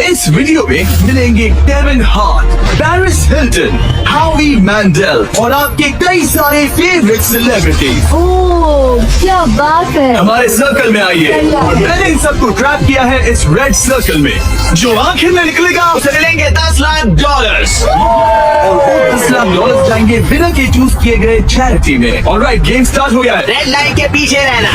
इस वीडियो में मिलेंगे केविन हार्ट, पेरिस हिल्टन, हावी मैंडल और आपके कई सारे फेवरेट सेलिब्रिटीज। ओह क्या बात है। हमारे सर्कल में आइए और मैंने इन सबको ट्रैप किया है इस रेड सर्कल में। जो आखिर में निकलेगा उसे मिलेंगे $10 लाख और वो $10 लाख जाएंगे बिना के चूज किए गए चैरिटी में। ऑलराइट, गेम स्टार्ट हो गया है। रेड लाइन के पीछे रहना।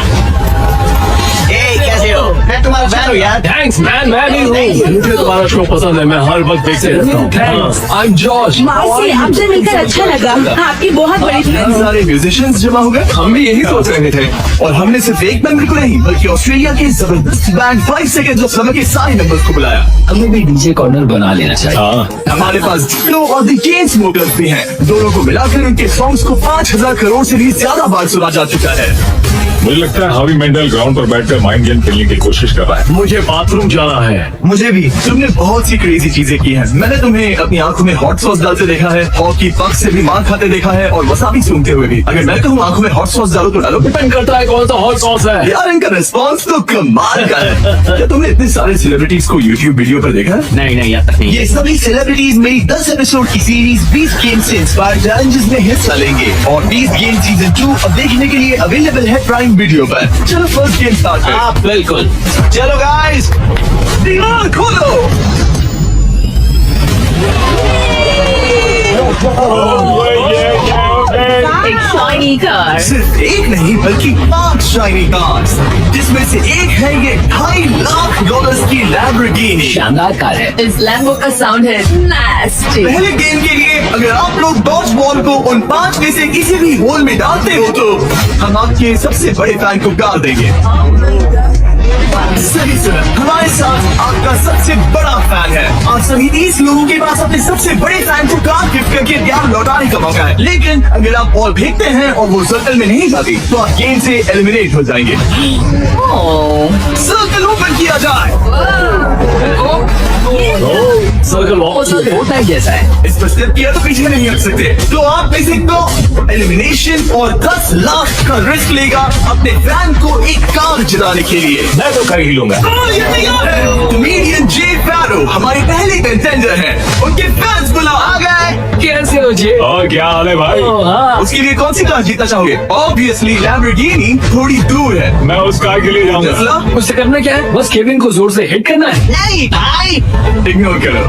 कैसे हो? मैं तुम्हारा फैन हूँ यार। थैंक्स मैन, मैं भी हूँ। मुझे तुम्हारा शो पसंद है, मैं हर वक्त देखते रहता हूँ। I am George. मासी आपसे मिलकर अच्छा लगा, आपकी बहुत बड़ी फैन हूँ। सारे म्यूजिशियंस जमा हो गए। हम भी यही सोच रहे थे और हमने सिर्फ एक मेंबर को नहीं बल्कि ऑस्ट्रेलिया के जबरदस्त बैंड 5 सेकंड्स ऑफ समर के सारे मेंबर्स को बुलाया। हमें भी डीजे कॉर्नर बना लेना चाहिए। हमारे पास डिप्लो और द चेन स्मोकर्स भी हैं। दोनों को मिलाकर उनके सॉन्ग्स को 5000 करोड़ से भी ज्यादा बार सुना जा चुका है। मुझे लगता है हावी मेंडल ग्राउंड पर बैठकर माइंड गेम खेलने की कोशिश कर रहा है। मुझे बाथरूम जाना है। मुझे भी। तुमने बहुत सी क्रेजी चीजें की हैं। मैंने तुम्हें अपनी आंखों में हॉट सॉस डालते देखा है, हॉकी पक से भी मार खाते देखा है और वसाबी सूंघते हुए भी। अगर मैं कहूँ आंखों में हॉट सॉस डालो तो डालो। डिपेंड करता है कौन सा हॉट सॉस है। यार इनका रिस्पॉन्स तो कमाल का है। क्या तुमने इतने सारे सेलिब्रिटीज को यूट्यूब वीडियो पर देखा है? नहीं अब तक नहीं। ये सभी सेलिब्रिटीज मेरी 10 एपिसोड की सीरीज 20 गेम से इंस्पायर चैलेंजेस में हिस्सा लेंगे और 20 गेम सीजन 2 अब देखने के लिए अवेलेबल है प्राइम वीडियो पर। चलो फर्स्ट गेम स्टार्ट करें। हाँ बिल्कुल। चलो गाइस, दिमाग खोलो। एक शाइनी कार। सिर्फ एक नहीं बल्कि 5 शाइनी कार्स, जिसमें से एक है ये $2.5 लाख की लैम्बोर्गिनी। शानदार कार है। इस लैम्बो का साउंड है नास्टी। पहले गेम के लिए अगर आप लोग डॉज बॉल को उन 5 में से किसी भी होल में डालते हो तो हम आपके सबसे बड़े फैन को कार देंगे। सही सुना, हमारे साथ आपका सबसे बड़ा फैन है और सभी 30 लोगों के पास अपने सबसे बड़े फैन को कार गिफ्ट करके प्यार लौटाने का मौका है। लेकिन अगर आप बॉल फेंकते हैं और वो सर्कल में नहीं जाती तो आप गेम से एलिमिनेट हो जाएंगे। सर्कल ओपन किया जाए। सर्कल वापस होता है जैसा है। इस पर स्टेप किया तो पीछे नहीं हट सकते। तो आप में से को एलिमिनेशन और $10 लाख का रिस्क लेगा अपने फैन को एक कार जिताने के लिए। मैं तो कर ही लूंगा। ये तैयार है। कॉमेडियन जे फैरो हमारे पहले कंटेंडर हैं। उनके फैंस बुला आ गए। कैसे हो जी? और क्या हाल है भाई? उसके लिए कौन सी कार जीतना चाहोगे? ऑब्वियसली लैम्बोर्गिनी थोड़ी दूर है। मैं उस कार के लिए जाऊंगा। टेस्ला मुझसे करना क्या है? बस केविन को जोर से हिट करना है। नहीं भाई। इग्नोर करो।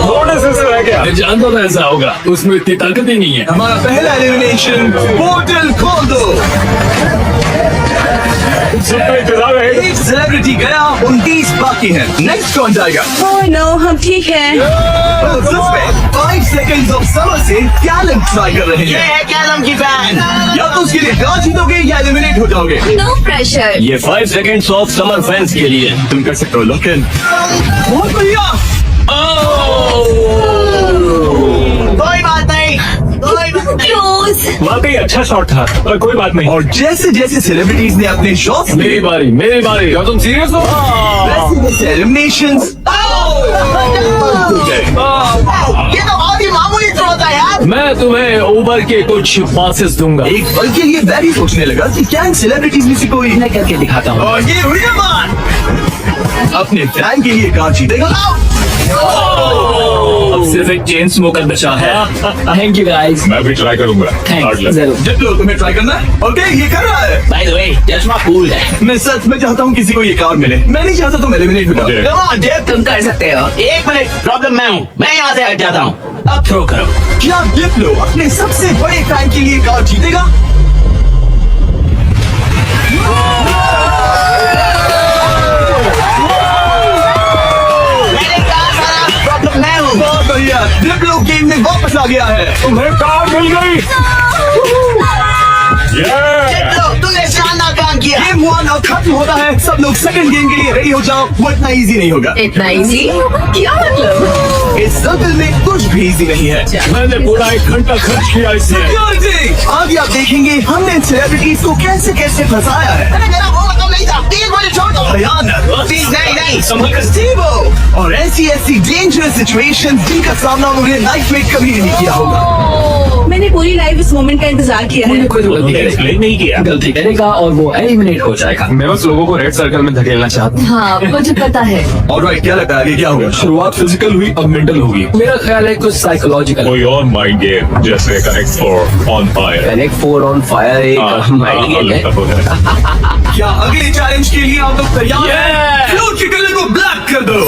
थोड़े से रह गया। मैं जानता था ऐसा होगा, उसमें इतनी ताकत ही नहीं है। हमारा पहला एलिमिनेशन पोर्टल खोल दो। सबका इंतजार रहेगा। एक सेलिब्रिटी गया, 29 बाकी हैं। नेक्स्ट कौन जाएगा? ओह नो, हम ठीक हैं। 5 सेकंड्स ऑफ समर से कैलम ट्राई कर रहे ये हैं। है कैलम की फैन। या तो उसके लिए कार जीतोगे या एलिमिनेट हो जाओगे। No pressure. ये 5 सेकंड्स ऑफ समर फैंस के लिए। तुम कर सकते हो लॉक-इन। बहुत बढ़िया। कोई बात नहीं। क्लोज। वाकई अच्छा शॉट था, पर कोई बात नहीं। और जैसे जैसे सेलिब्रिटीज ने अपने शॉट्स मेरी बारी, मेरी बारी। क्या तुम सीरियस हो? वैसे एलिमिनेशंस ये तो बहुत ही मामूली थ्रो था यार। मैं तुम्हें उबर के कुछ पासेस दूंगा। एक पल के लिए मैं भी सोचने लगा कि क्या इन सेलिब्रिटीज में से कोई मैं करके दिखाता हूँ। और ये विनर अपने फैन के लिए कार जीतेगा। अब सिर्फ एक चेन स्मोकर बचा है। Thank you guys. मैं भी ट्राई करूंगा। थैंक्स। Hard luck। जरूर। चलो तुम्हें ट्राई करना है। ओके, ये कर रहा है। बाय द वे, चश्मा कूल है। मैं सच में चाहता हूँ किसी को ये कार मिले। मैं नहीं चाहता तुम एलिमिनेट हो जाओ। Okay. Come on, Jeff, तुम कर सकते हो। एक मिनट, प्रॉब्लम मैं हूँ। मैं यहाँ से हट जाता हूँ। अब थ्रो करो। क्या डिप्लो अपने सबसे बड़े फैन के लिए कार जीतेगा? मैंने कहा सारा प्रॉब्लम मैं हूँ। बहुत बढ़िया, डिप्लो गेम में वापस आ गया है। तुम्हें कार मिल गई। चलो, तुमने शानदार काम किया। गेम 1 अब खत्म होता है। सब लोग सेकंड गेम के लिए रेडी हो जाओ। वो इतना इजी नहीं होगा। इतना इजी? क्या मतलब? इस सर्कल में कुछ भी इजी नहीं है। मैंने पूरा 1 घंटा खर्च किया इसमें। आगे आप देखेंगे हमने सेलिब्रिटीज को कैसे कैसे फंसाया है। अरे मेरा वो रकम नहीं था। 3 मुझे छोड़ दो। भयानक, नहीं संभल कर स्टीवो, और ऐसी डेंजरस सिचुएशंस जिनका सामना उन्होंने लाइफ में कभी नहीं किया होगा। मैंने पूरी लाइफ इस मोमेंट का इंतजार किया है। कोई गलती एक्सप्लेन नहीं किया। गलती करेगा और वो एलिमिनेट हो जाएगा। मैं बस लोगों को रेड सर्कल में धकेलना चाहता हूँ। हाँ, मुझे पता है। ऑलराइट, क्या लगता है आगे क्या होगा? शुरुआत फिजिकल हुई, अब मेंटल होगी। मेरा ख्याल है कुछ साइकोलॉजिकल। कोई और माइंड गेम जैसे connect 4 on fire. Connect 4 on fire एक माइंड गेम है। क्या अगले चैलेंज के लिए आप लोग तैयार हैं? फ्लोर के कलर को ब्लैक कर दो।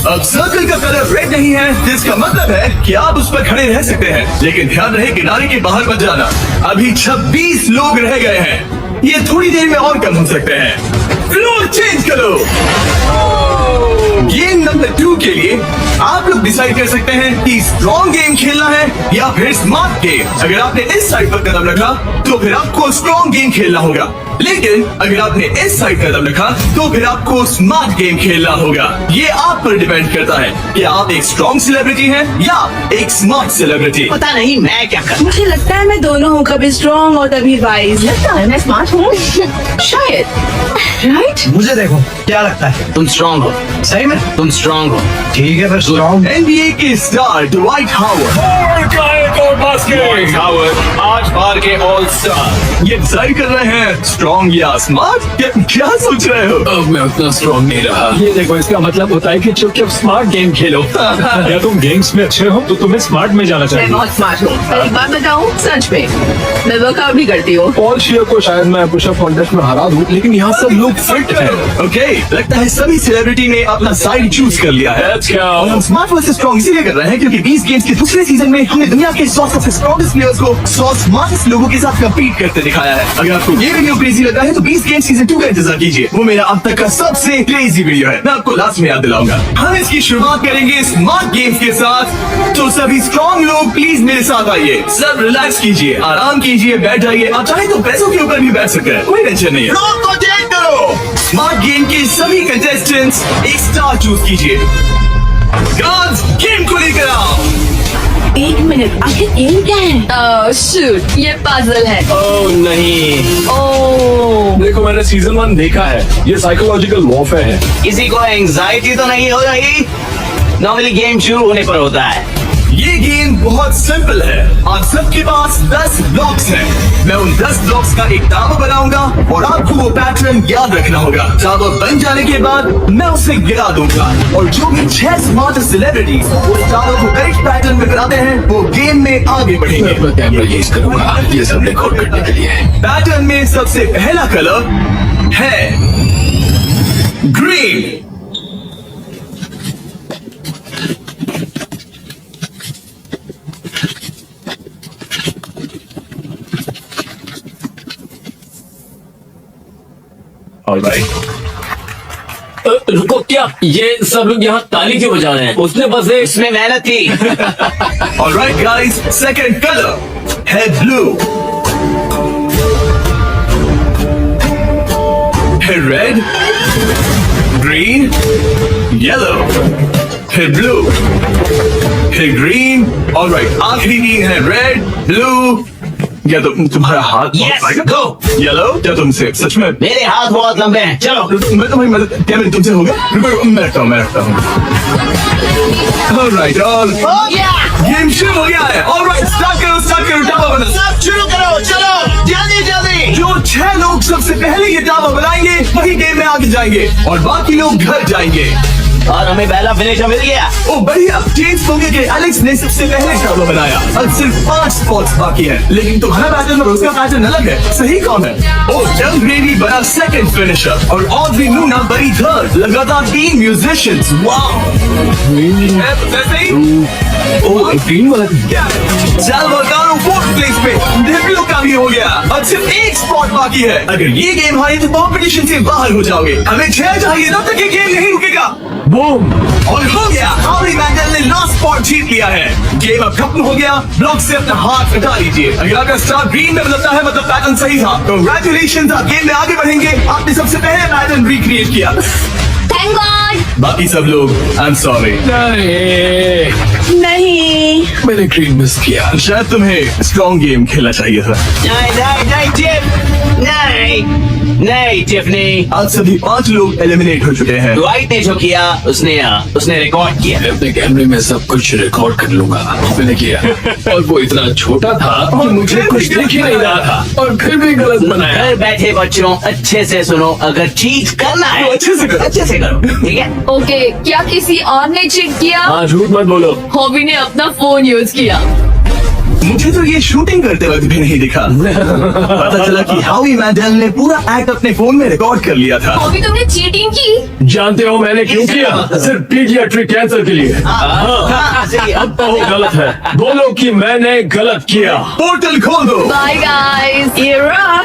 अब सर्कल का कलर रेड नहीं है, जिसका मतलब है कि आप उस पर खड़े रह सकते हैं, लेकिन ध्यान रहे किनारे के बाहर मत जाना। अभी 26 लोग रह गए हैं, ये थोड़ी देर में और कम हो सकते हैं। फ्लोर चेंज करो। गेम नंबर 2 के लिए आप लोग डिसाइड कर सकते हैं कि स्ट्रॉन्ग गेम खेलना है या फिर स्मार्ट गेम। अगर आपने इस साइड पर कदम रखा तो फिर आपको स्ट्रॉन्ग गेम खेलना होगा, लेकिन अगर आपने इस साइड कदम रखा तो फिर आपको स्मार्ट गेम खेलना होगा। ये आप पर डिपेंड करता है कि आप एक स्ट्रॉन्ग सेलिब्रिटी हैं या एक स्मार्ट सेलिब्रिटी। पता नहीं मैं क्या कर। मुझे लगता है मैं दोनों हूँ, कभी स्ट्रॉन्ग और कभी वाइज। लगता है मैं स्मार्ट हूँ शायद, राइट? मुझे देखो, क्या लगता है? तुम स्ट्रांग हो। सही में तुम स्ट्रांग हो। ठीक है, फिर स्ट्रॉन्ग। NBA के स्टार dwight howard आज बार के ऑल स्टार ये डिसाइड कर रहे हैं स्ट्रॉन्ग या स्मार्ट। क्या सोच रहे हो? अब मैं उतना स्ट्रॉन्ग नहीं रहा। ये देखो, इसका मतलब होता है कि चुपके अब स्मार्ट गेम खेलो। क्या तुम गेम्स में अच्छे हो तो तुम्हें स्मार्ट में जाना मैं चाहिए। बहुत स्मार्ट हूँ। पर एक बात बताऊँ, सच में मैं वर्कआउट भी करती हूँ। पॉल शियर को शायद मैं पुशअप कॉन्टेस्ट में हरा दूं, लेकिन यहाँ सब लोग फिट हैं। ओके, लगता है सभी सेलिब्रिटी ने अपना साइड चूज कर लिया है। Let's go. और हम स्मार्ट वर्सेस स्ट्रॉन्ग इसीलिए कर रहे हैं क्योंकि 20 गेम्स के दूसरे सीजन में हमने दुनिया के 100 सबसे स्ट्रॉन्गेस्ट प्लेयर्स को 100 स्मार्टेस्ट लोगों के साथ कम्पीट करते दिखाया है। अगर आपको ये वीडियो क्रेजी लगा है तो 20 गेम सीजन 2 का इंतजार कीजिए। वो मेरा अब तक का सबसे क्रेजी वीडियो है, मैं आपको लास्ट में याद दिलाऊंगा। हम इसकी शुरुआत करेंगे स्मार्ट गेम्स के साथ, तो सभी स्ट्रॉन्ग लोग प्लीज मेरे साथ आइए। सब रिलैक्स कीजिए, आराम कीजिए, बैठ जाइए। आप चाहे तो पैसों के ऊपर भी बैठ सकते हैं, कोई टेंशन नहीं है। लोग को चेक करो। स्मार्ट गेम के सभी कंटेस्टेंट्स एक स्टार चूज कीजिए। गार्ड्स, गेम को लेकर आओ। एक मिनट, आखिर गेम क्या है? शूट, ये पजल है। ओह नहीं। ओह, देखो, मैंने सीजन 1 देखा है, ये साइकोलॉजिकल वॉरफेयर है। किसी को एंजाइटी तो नहीं हो रही? नॉर्मली गेम शुरू होने पर होता है। ये गेम बहुत सिंपल है। आप सबके पास 10 ब्लॉक्स हैं। मैं उन 10 ब्लॉक्स का एक टावर बनाऊंगा और आपको वो पैटर्न याद रखना होगा। टावर बन जाने के बाद मैं उसे गिरा दूंगा और जो भी 6 स्मार्ट सेलिब्रिटी उस टावर को करेक्ट पैटर्न में बनाते हैं वो गेम में आगे मैं बढ़ेंगे। अपना कैमरा यूज करूंगा ये सब रिकॉर्ड करने के लिए। पैटर्न में सबसे पहला कलर है ग्रीन। ऑलराइट, रुको, क्या ये सब लोग यहाँ ताली क्यों बजा रहे हैं? उसने बस एक इसमें मेहनत थी। ऑलराइट गाइस, सेकंड कलर है ब्लू, है रेड, ग्रीन, येलो, है ब्लू, है ग्रीन। ऑलराइट, आखिरी 3 है रेड, ब्लू या तो तुम्हारा हाथ Yes, go. येलो या तुमसे सच में मेरे हाथ बहुत लंबे हैं। चलो। मैं तुम्हारी मदद क्या मैं तुमसे होगा? रुको, मैं रखता हूँ। ऑलराइट, ऑल हो गया। गेम शुरू हो गया है। ऑलराइट, स्टार्ट करो टावर बना। सब शुरू करो, चलो जल्दी जल्दी। जो 6 लोग सबसे पहले ये टावर बनाएंगे वही गेम में आगे जाएंगे और बाकी लोग घर जाएंगे। और हमें पहला फिनिशर मिल गया। ओ बढ़िया, चेंज होंगे कि एलेक्स ने सबसे पहले टावर बनाया। अब सिर्फ 5 स्पॉट्स बाकी है, लेकिन तुम्हारा पैटर्न और उसका पैटर्न अलग है। सही कौन है? ओ जंग ग्रेवी बना सेकंड फिनिशर और ऑड्री नूना बनी थर्ड। लगातार 3 म्यूजिशियंस। वाओ, ओ ग्रीन वाला साल्वाडोरो 4th प्लेस पे। डेब्यू का भी हो गया, अब सिर्फ 1 स्पॉट बाकी है। अगर ये गेम हारे तो कॉम्पिटिशन से बाहर हो जाओगे। हमें 6 चाहिए, तब तक ये गेम नहीं रुकेगा। बूम। और हो गया, हारी मैंडल ने लास्ट स्पॉट जीत लिया है। गेम अब खत्म हो गया। ब्लॉक से अपना हाथ हटा लीजिए। अगर आपका स्टार ग्रीन में बदलता है मतलब पैटर्न सही था। कांग्रेचुलेशंस, आप गेम में आगे बढ़ेंगे। आपने सबसे पहले पैटर्न रिक्रिएट किया। Thank God. बाकी सब लोग आई एम सॉरी। नहीं, मैंने ग्रीन मिस किया। शायद तुम्हें स्ट्रॉन्ग गेम खेलना चाहिए था। नहीं नहीं नहीं, चिप नहीं। नहीं टिफनी, आज सभी 5 लोग एलिमिनेट हो चुके हैं। ड्वाइट ने जो किया उसने रिकॉर्ड किया। मैं अपने कैमरे में सब कुछ रिकॉर्ड कर लूंगा। मैंने किया और वो इतना छोटा था और मुझे कुछ दिख ही नहीं रहा था और फिर भी गलत बनाया। घर बैठे बच्चों अच्छे से सुनो, अगर चीट करना है तो अच्छे से करो। ठीक है। ओके, क्या किसी और ने चीट किया? हाँ, झूठ मत बोलो। हॉबी ने अपना फोन यूज किया। मुझे तो ये शूटिंग करते वक्त भी नहीं दिखा। पता चला कि हावी मैंडल ने पूरा एक्ट अपने फोन में रिकॉर्ड कर लिया था। हॉबी, तुमने चीटिंग की? जानते हो मैंने क्यों किया? सिर्फ पीडियाट्रिक कैंसर के लिए। हाँ, सही है। अब तो वो गलत है। बोलो कि मैंने गलत किया। पोर्टल खोल दो। बाय गाइस, ये रहा।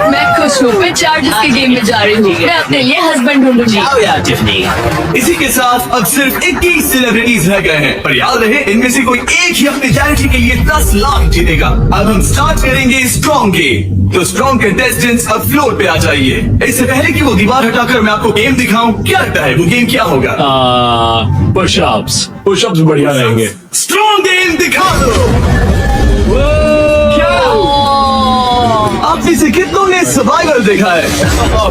मैं खुश हूँ। मैं चार्जेस के गेम में जा रही हूँ। मैं अपने लिए हस्बैंड ढूंढूंगी। आओ यार टिफनी। इसी के साथ अब सिर्फ 21 सेलिब्रिटीज रह गए हैं, पर याद रहे इनमें से कोई एक ही अपनी चैरिटी के लिए 10 लाख जीतेगा। अब हम स्टार्ट करेंगे स्ट्रॉन्ग गेम। तो स्ट्रॉन्ग कंटेस्टेंट्स अब फ्लोर पे आ जाइए। इससे पहले कि वो दीवार हटाकर मैं आपको गेम दिखाऊं, क्या लगता है वो गेम क्या होगा? पुशअप्स। पुशअप्स बढ़िया रहेंगे। स्ट्रॉन्ग गेम दिखा दो। आप में से कितनों ने सर्वाइवल देखा है?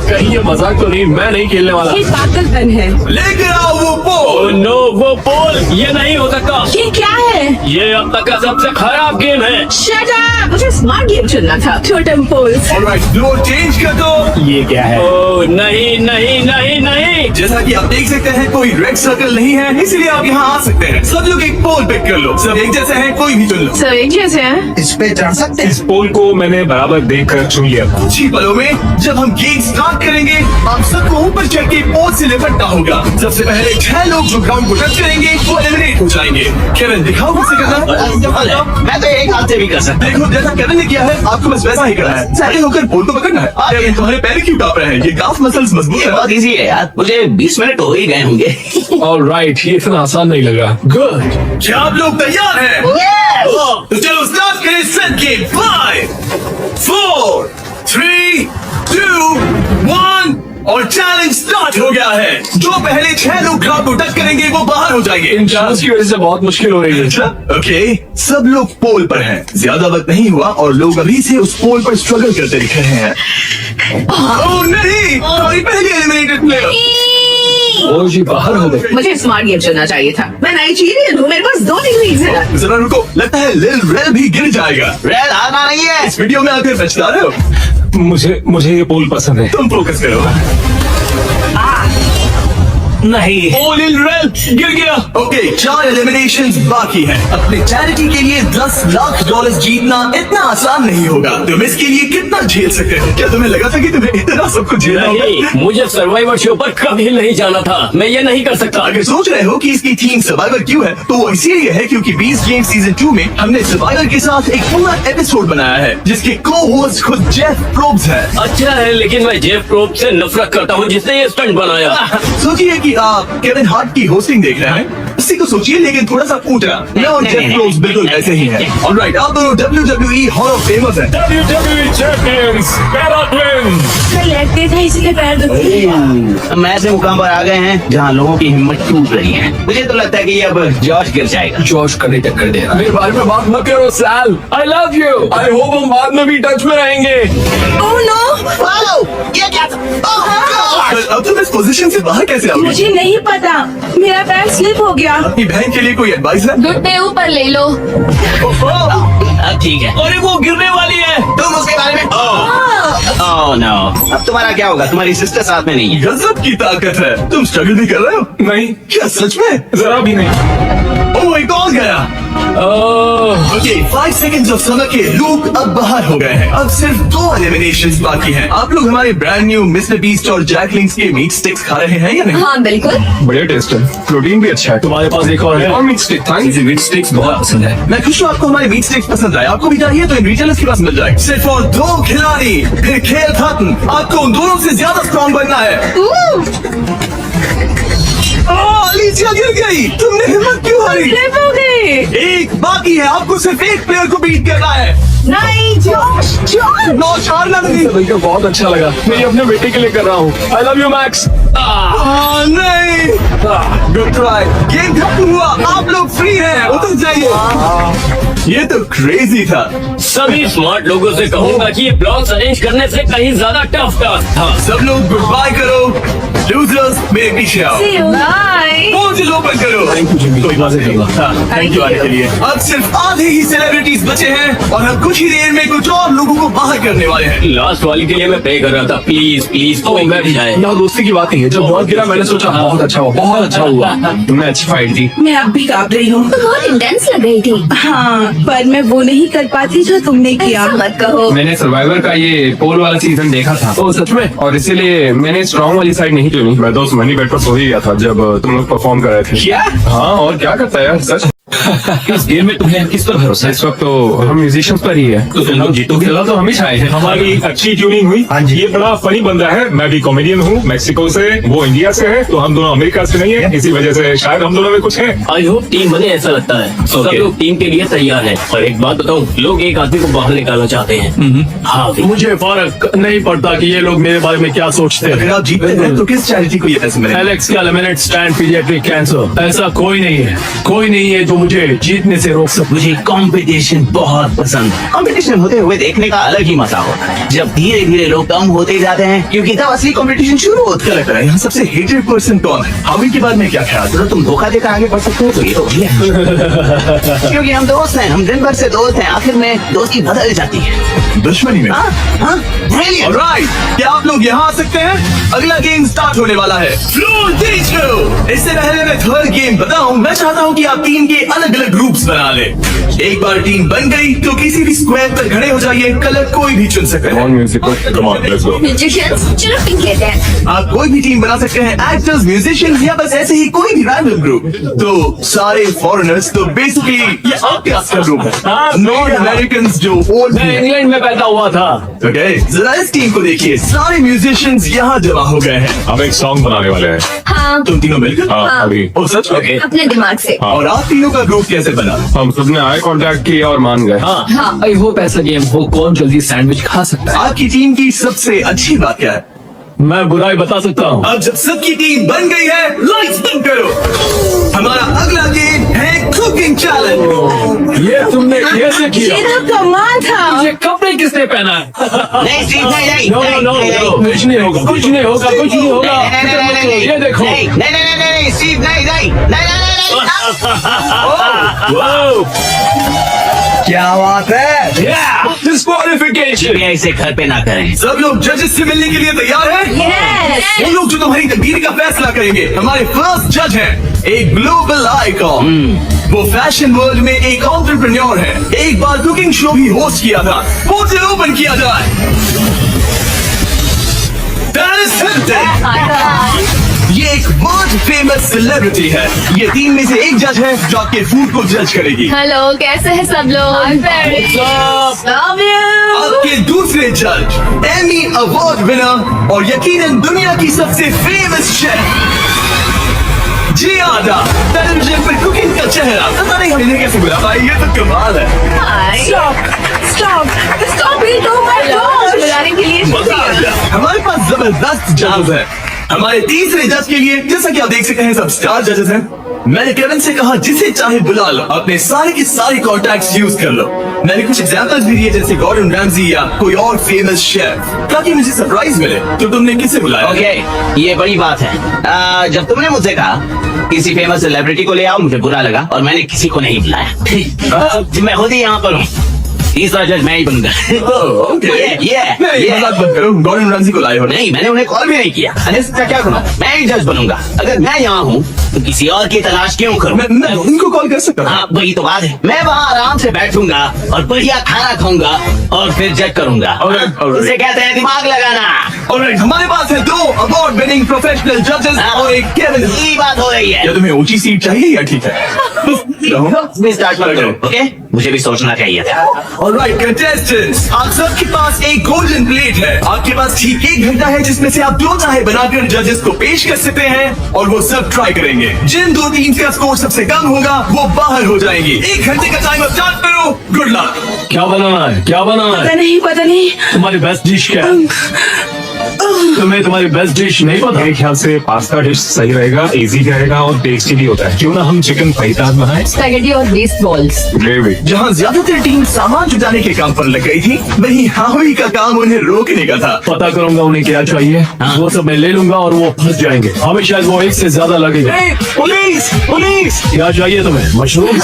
कहीं ये मजाक तो नहीं? मैं नहीं खेलने वाला। ये पागलपन है। लेकर आओ वो ओह पोल। नो, वो पोल ये नहीं हो सकता। ये क्या है? ये अब तक का सबसे खराब गेम है। Shut up! मुझे स्मार्ट गेम चुनना था। Totem poles. Alright, floor change कर दो। ये क्या है? ओह नहीं नहीं नहीं नहीं। जैसा कि आप देख सकते हैं कोई रेड सर्कल नहीं है, इसलिए आप यहाँ आ सकते हैं। सब लोग एक पोल पिक कर लो। सब एक जैसे हैं, कोई भी चुन लो। सब एक जैसे हैं। इस पे चढ़ सकते हैं। इस पोल को मैंने बराबर देखकर चुन लिया था। कुछ ही पलों में जब हम गेम स्टार्ट करेंगे, आप सबको ऊपर चढ़ के पोल से लिपटना होगा। सबसे पहले 6 लोग जो ग्राउंड को टच करेंगे वो एलिमिनेट हो जाएंगे। केविन, दिखाओ कैसे करना है। मैं तो एक हाथ से भी कर सकता देखो, जैसा केविन ने किया है, आपको बस वैसा ही करना है। साइड होकर पोल को पकड़ना है। केविन, तुम्हारे पैर क्यों कांप रहे हैं? ये काफ मसल्स मजबूत ये है। बहुत इजी है यार, मुझे 20 मिनट हो ही गए होंगे। ऑलराइट, ये इतना आसान नहीं लगा। गुड। क्या आप लोग तैयार हैं? तो चलो स्टार्ट करें सेट गेम। 5 4 3 2 1 और चैलेंज स्टार्ट हो गया है। जो पहले 6 लोग ग्राउंड को टच करेंगे वो बाहर हो जाएंगे। इन चांस की वजह से बहुत मुश्किल हो रही है। अच्छा, ओके, सब लोग पोल पर हैं। ज्यादा वक्त नहीं हुआ और लोग अभी से उस पोल पर स्ट्रगल करते दिख रहे हैं। ओह नहीं, हमारी पहली एलिमिनेटेड प्लेयर। ओ जी, बाहर हो गए। मुझे स्मार्ट गेम चुनना चाहिए था। मैं नाइजीरियन हूँ, मेरे पास 2 डिग्रीज है। जरा रुको, लगता है लिल रेल भी गिर जाएगा। रेल हारना नहीं है। इस वीडियो में आकर बचता रहे हो। मुझे ये पोल पसंद है। तुम फोकस करो। नहीं। ओ लिल रेल गिर गया। ओके, 4 एलिमिनेशंस बाकी हैं। अपने चैरिटी के लिए $10 लाख जीतना इतना आसान नहीं होगा। तुम इसके लिए कितना झेल सकते हो? क्या तुम्हें लगा था कि तुम्हें इतना सब कुछ झेलना होगा? नहीं, मुझे सर्वाइवर शो पर कभी नहीं जाना था। मैं ये नहीं कर सकता। अगर सोच रहे हो कि इसकी थीम सर्वाइवर क्यों है, तो वो इसीलिए है क्योंकि 20 गेम सीजन 2 में हमने सर्वाइवर के साथ एक पूरा एपिसोड बनाया है, जिसके को-होस्ट खुद जेफ प्रोब्स है। अच्छा है, लेकिन मैं जेफ प्रोब से नफरत करता हूँ जिसने ये स्टंट बनाया। सोचिए कि आप केविन हार्ट की होस्टिंग देख रहे हैं, उसी को सोचिए लेकिन थोड़ा सा ऊंचा। मैं और नहीं, जेफ नहीं, प्रोब्स बिल्कुल नहीं, ऐसे ही हैं। ऑलराइट, आप दोनों WWE हॉल ऑफ फेमस हैं। WWE champions para twins. Leg day था इसलिए पैर दुखते हैं। हम ऐसे मुकाम पर आ गए हैं जहाँ लोगों की हिम्मत टूट रही है। मुझे तो लगता है कि ये अब जॉश गिर जाएगा। जोश करने टक्कर दे रहा है। मेरे बारे में बात मत करो Sal. I love you. I hope हम बाद में भी टच में रहेंगे। ओह नो, ये क्या था? पर अब तुम इस पोजीशन से बाहर कैसे आओगे? मुझे नहीं पता, मेरा पैर स्लिप हो गया। अपनी बहन के लिए कोई एडवाइस है? घुटने ऊपर ले लो। अब ठीक है। अरे वो गिरने वाली है। तुम उसके बारे में ओह नो। अब तुम्हारा क्या होगा? तुम्हारी सिस्टर साथ में नहीं है। गजब की ताकत है। तुम स्ट्रगल भी कर रहे हो? नहीं, क्या सच में? जरा भी नहीं। ओह, एक और गया। ओके, 5 सेकंड्स ऑफ समय के लूप अब बाहर हो गए हैं। अब सिर्फ 2 एलिमिनेशंस बाकी हैं। आप लोग हमारे ब्रांड न्यू मिस्टर बीस्ट और जैकलिंग्स के मीट स्टिक्स खा रहे हैं या नहीं? हाँ बिल्कुल। बढ़िया टेस्ट है, प्रोटीन भी अच्छा है। तुम्हारे पास एक और है। और मीट स्टिक। मुझे मीट स्टिक्स बहुत पसंद है। मैं खुश हूँ आपको हमारे मीट स्टिक्स पसंद आए। आपको भी चाहिए तो इन रिटेलर्स के पास मिल जाए। सिर्फ और 2 खिलाड़ी, फिर खेल खत्म। आपको उन दोनों से ज्यादा स्ट्रॉन्ग बनना है। अलीसिया गिर गई। तुमने हिम्मत क्यों हारी? स्लिप हो गई। एक बाकी है, आपको सिर्फ एक प्लेयर को बीट करना है। नहीं जॉश, जॉश। नौ हारना नहीं। मिलकर बहुत अच्छा लगा। मैं ये अपने बेटे के लिए कर रहा हूँ। आई लव यू मैक्स। नहीं, गुड ट्राई। गेम खत्म हुआ। आप लोग फ्री हैं, उतर जाइए। ये तो क्रेजी था। सभी स्मार्ट लोगों से कहूंगा कि ये ब्लॉग्स अरेंज करने से कहीं ज्यादा टफ टास्क था। सब लोग गुड बाय करो। लूजर्स मेरे पीछे आओ। बाय। पोर्टल ओपन करो। कोई बात नहीं। थैंक यू आने के लिए। अब सिर्फ आधे ही सेलिब्रिटीज बचे हैं और हम कुछ ही देर में कुछ और लोगों को बाहर करने वाले हैं। लास्ट वाली के लिए मैं पे कर रहा था, प्लीज प्लीज कोई मैं मिल जाए। यहाँ दोस्ती की बात नहीं है। जब बॉल गिरा मैंने सोचा बहुत अच्छा हुआ, बहुत अच्छा हुआ। तुमने अच्छी फाइट थी। मैं अब भी कांप रही हूँ। बहुत इंटेंस लग रही थी। हाँ, पर मैं वो नहीं कर पाती जो तुमने किया। ऐसा मत कहो। मैंने सर्वाइवर का ये पोल वाला सीजन देखा था। ओ सच में? और इसीलिए मैंने स्ट्रॉन्ग वाली साइड नहीं चुनी। मैं तो उस मनी बेड पर सो ही गया था जब तुम लोग परफॉर्म कर रहे थे। क्या? हाँ, और क्या करता है यार, सच। इस गेम में तुम्हें किस पर भरोसा है? इस वक्त तो हम म्यूजिशियंस पर ही है। तो तुम लोग जीतोगे। खेला तो हम ही छाए हैं। हमारी अच्छी ट्यूनिंग हुई। ये बड़ा फनी बंदा है। मैं भी कॉमेडियन हूँ, मैक्सिको से, वो इंडिया से है, तो हम दोनों अमेरिका से नहीं है। इसी वजह से शायद हम दोनों में कुछ है। आई होप टीम बने, ऐसा लगता है। सब लोग टीम के लिए तैयार हैं। और एक बात बताऊं, लोग एक आदमी को बाहर निकालना चाहते हैं। हाँ, मुझे फर्क नहीं पड़ता कि ये लोग मेरे बारे में क्या सोचते अगर हैं। आप जीतते हैं तो किस चैरिटी को ये पैसे मिलेंगे? एलेक्स का लेमिनेट स्टैंड पीडियाट्रिक कैंसर। ऐसा कोई नहीं है, कोई नहीं है जो मुझे जीतने से रोक सकता। मुझे कंपटीशन बहुत पसंद है। कंपटीशन होते हुए देखने का अलग ही मजा होता है। जब धीरे धीरे लोग कम होते जाते हैं क्योंकि तब असली कंपटीशन शुरू होता क्या लगता है यहाँ सबसे हेटेड पर्सन कौन है? हावी के बारे में क्या ख्याल? है। तुम धोखा देकर आगे बढ़ सकते हो तो ये तो ठीक है। क्योंकि हम दोस्त हैं, हम दिन भर से दोस्त हैं, आखिर में दोस्ती बदल जाती है। दुश्मनी में। Brilliant! ऑलराइट, क्या आप लोग यहाँ आ सकते हैं? अगला गेम स्टार्ट होने वाला है। Floor teacher. इससे पहले मैं थर्ड गेम बताऊं, मैं चाहता हूँ कि आप टीम के अलग अलग ग्रुप्स बना लें। एक बार टीम बन गई तो किसी भी स्क्वायर पर खड़े हो जाइए। कलर कोई भी चुन सकते हैं। Music Come on, let's go. Musicians, चलो पिंक लेते हैं। आप कोई भी टीम बना सकते हैं, एक्टर्स, म्यूजिशियन या बस ऐसे ही कोई भी रैंडम ग्रुप। तो सारे फॉरेनर्स, तो बेसिकली ये आउटकास्ट का ग्रुप है। नॉन अमेरिकन जो ओल्ड मैं इंग्लैंड में पैदा हुआ था। ओके, जरा इस टीम को देखिए, सारे म्यूजिशियंस यहाँ जमा हो गए हैं। हम एक सॉन्ग बनाने वाले हैं। हाँ, तुम तीनों मिलकर? हाँ, अभी। ओ सच में? अपने दिमाग से। और आप तीनों का ग्रुप कैसे बना? हम सबने आई कांटेक्ट किया और मान गए। हाँ, आई होप ऐसा गेम हो कौन जल्दी सैंडविच खा सकता है। आपकी टीम की सबसे अच्छी बात क्या है? मैं बुराई बता सकता हूँ। अब जब सबकी टीम बन गई है, लाइट्स बंद करो। हमारा अगला गेम है कुकिंग चैलेंज। ये तुमने कैसे किया? ये तो कमाल था। ये कपड़े किसने पहना है? नहीं, स्टीव, नहीं, नो नो नो नो, कुछ नहीं होगा, कुछ नहीं होगा, कुछ नहीं होगा। ये देखो। नहीं, स्टीव, नहीं। क्या बात है? डिस्क्वालिफिकेशन। ये इसे घर पे ना करें। सब लोग जजेस से मिलने के लिए तैयार हैं? वो लोग जो तुम्हारी तकदीर का फैसला करेंगे। हमारे फर्स्ट जज हैं एक ग्लोबल आइकॉन। वो फैशन वर्ल्ड में एक एंटरप्रेन्योर है। एक बार कुकिंग शो भी होस्ट किया था। पोर्टल ओपन किया जाए। Paris Hilton। ये एक वर्ल्ड फेमस सेलिब्रिटी है। ये टीम में से एक जज है जो आपके फूड को जज करेगी। हेलो, कैसे हैं सब लोग? Love you। आपके दूसरे जज एमी अवार्ड विनर और यकीनन दुनिया की सबसे फेमस शेफ जियादा, टेलीविजन पर कुकिंग का चेहरा। पता नहीं हम इन्हें कैसे बुला पाए, ये तो कमाल है। Stop it, oh my God. बुलाने के लिए मजा आ गया। हमारे पास जबरदस्त जज है। हमारे तीसरे जज के लिए, जैसा कि आप देख सकते हैं, सब स्टार जजेस हैं। मैंने केविन से कहा जिसे चाहे बुला लो, अपने सारे के सारे कॉन्टैक्ट्स यूज कर लो। मैंने कुछ एग्जांपल्स भी दिए जैसे गॉर्डन रैमजी या कोई और फेमस शेफ, ताकि मुझे सरप्राइज मिले। तो तुमने किसे बुलाया? ओके, ये बड़ी बात है। जब तुमने मुझसे कहा किसी फेमस सेलिब्रिटी को ले आओ, मुझे बुरा लगा और मैंने किसी को नहीं बुलाया। मैं खुद ही यहाँ पर हूँ। तीसरा जज मैं ही बनूंगा। नहीं, मजाक मत करो। गॉर्डन रैमजी को लाए हो? नहीं, मैंने उन्हें कॉल भी नहीं किया। अरे इसका क्या करूँ? मैं ही जज बनूंगा। अगर मैं यहाँ हूँ तो किसी और की तलाश क्यों करूँ? मैं उनको कॉल कर सकता हूँ। हाँ, वही तो बात है। मैं वहाँ आराम से बैठूंगा और बढ़िया खाना खाऊंगा और फिर जज करूंगा। Alright. इसे कहते हैं दिमाग लगाना। Alright, हमारे पास है 2 अवार्ड विनिंग प्रोफेशनल जजेस और एक केविन। यही बात हो रही है। क्या तुम्हें ऊंची सीट चाहिए या ठीक है? भी स्टार्ट मत करो, ओके? मुझे भी सोचना चाहिए था। Alright, contestants, आप सबके पास एक गोल्डन प्लेट है। आपके पास ठीक 1 घंटा है जिसमें से आप जो चाहे बनाकर जजेस को पेश कर सकते हैं और वो सब ट्राई करेंगे। जिन 2 टीम्स का स्कोर सबसे कम होगा वो बाहर हो जाएंगे। 1 घंटे का टाइम स्टार्ट करो। Good luck. क्या बनाना है? क्या बनाना है? पता नहीं। तुम्हारी बेस्ट डिश क्या है? तुम्हें तुम्हारी बेस्ट डिश नहीं पता? मेरे ख्याल से पास्ता डिश सही रहेगा, इजी रहेगा और टेस्टी भी होता है। क्यों ना हम चिकन फैताज बनाए? स्पैगेटी और बीस बॉल्स। ग्रेवी। जहाँ ज्यादातर टीम सामान जुटाने के काम पर लग गई थी, वहीं हावी का काम उन्हें रोकने का था। पता करूंगा उन्हें क्या चाहिए, वो सब मैं ले लूंगा और वो फंस जाएंगे। हमें शायद वो एक से ज्यादा लगेगा। Police police! क्या चाहिए तुम्हें? मशरूम?